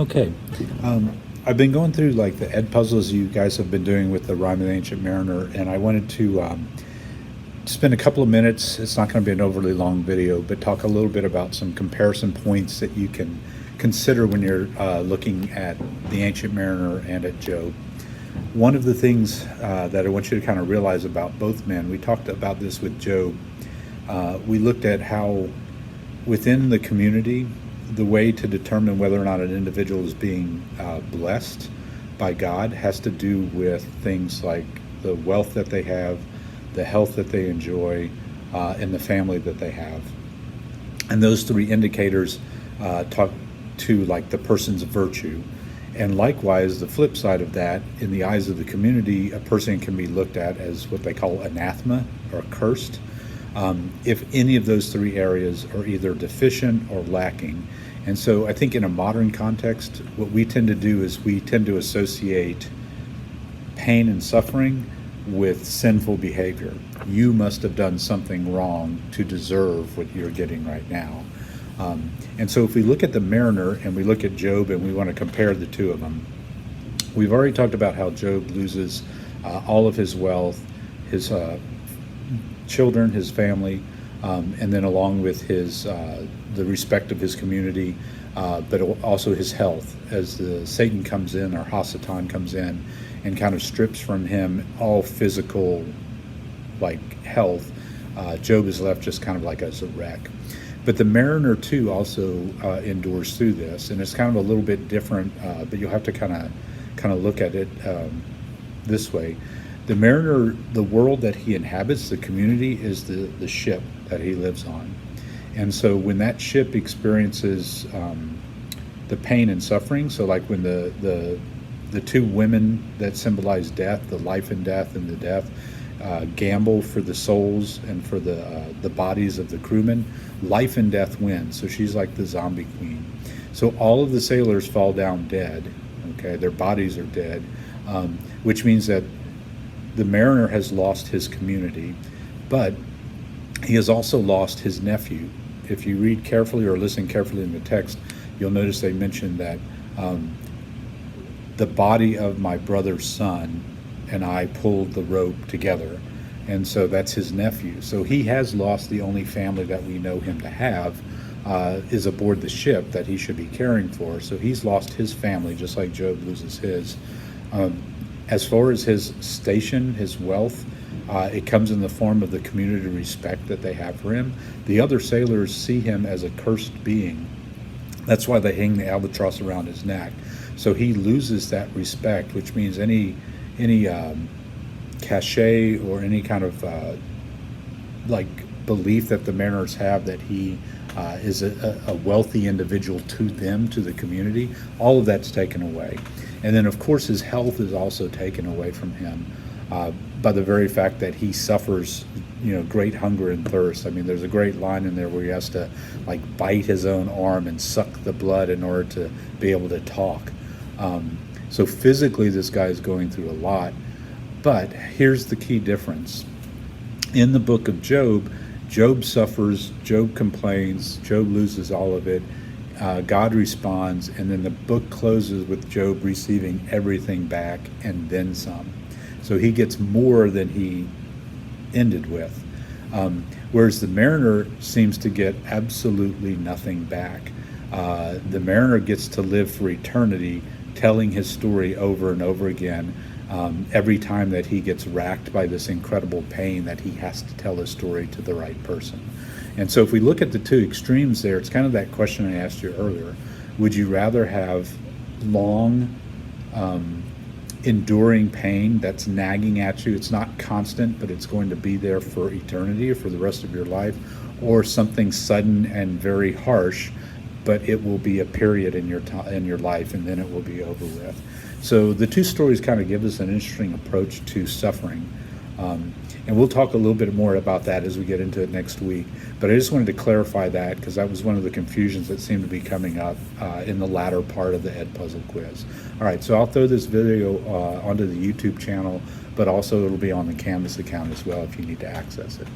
Okay. I've been going through like the Ed puzzles you guys have been doing with the Rime of the Ancient Mariner, and I wanted to spend a couple of minutes. It's not going to be an overly long video, but talk a little bit about some comparison points that you can consider when you're looking at the Ancient Mariner and at Job. One of the things that I want you to kind of realize about both men, we talked about this with Job. We looked at how within the community, the way to determine whether or not an individual is being blessed by God has to do with things like the wealth that they have, the health that they enjoy, and the family that they have. And those three indicators talk to like the person's virtue. And likewise, the flip side of that, in the eyes of the community, a person can be looked at as what they call anathema or cursed. If any of those three areas are either deficient or lacking. And so I think in a modern context, what we tend to do is we tend to associate pain and suffering with sinful behavior. You must have done something wrong to deserve what you're getting right now. And so if we look at the mariner and we look at Job and we want to compare the two of them, we've already talked about how Job loses all of his wealth, his children, his family, and then along with his the respect of his community, but also his health, as the Satan comes in, or Hasatan comes in, and kind of strips from him all physical, like health. Job is left just kind of like as a wreck. But the mariner too also endures through this, and it's kind of a little bit different. But you'll have to kind of look at it this way. The mariner, the world that he inhabits, the community, is the ship that he lives on. And so when that ship experiences the pain and suffering, so like when the two women that symbolize death, the life and death and the death, gamble for the souls and for the bodies of the crewmen, life and death win. So she's like the zombie queen. So all of the sailors fall down dead. Okay, their bodies are dead, which means that the mariner has lost his community, but he has also lost his nephew. If you read carefully or listen carefully in the text, you'll notice they mention that the body of my brother's son and I pulled the rope together. And so that's his nephew. So he has lost the only family that we know him to have is aboard the ship that he should be caring for. So he's lost his family just like Job loses his. As far as his station, his wealth, it comes in the form of the community respect that they have for him. The other sailors see him as a cursed being. That's why they hang the albatross around his neck. So he loses that respect, which means any cachet or any kind of like belief that the mariners have that he is a wealthy individual to them, to the community, all of that's taken away. And then of course his health is also taken away from him by the very fact that he suffers, great hunger and thirst. I mean, there's a great line in there where he has to like bite his own arm and suck the blood in order to be able to talk. So physically this guy is going through a lot. But here's the key difference. In the book of Job, Job suffers, Job complains, Job loses all of it. God responds, and then the book closes with Job receiving everything back and then some. So he gets more than he ended with. Whereas the mariner seems to get absolutely nothing back. The mariner gets to live for eternity, telling his story over and over again. Every time that he gets racked by this incredible pain that he has to tell his story to the right person. And so if we look at the two extremes there, it's kind of that question I asked you earlier. Would you rather have long, enduring pain that's nagging at you? It's not constant, but it's going to be there for eternity or for the rest of your life, or something sudden and very harsh, but it will be a period in your life, and then it will be over with. So the two stories kind of give us an interesting approach to suffering. And we'll talk a little bit more about that as we get into it next week. But I just wanted to clarify that because that was one of the confusions that seemed to be coming up in the latter part of the Ed Puzzle quiz. All right, so I'll throw this video onto the YouTube channel, but also it'll be on the Canvas account as well if you need to access it.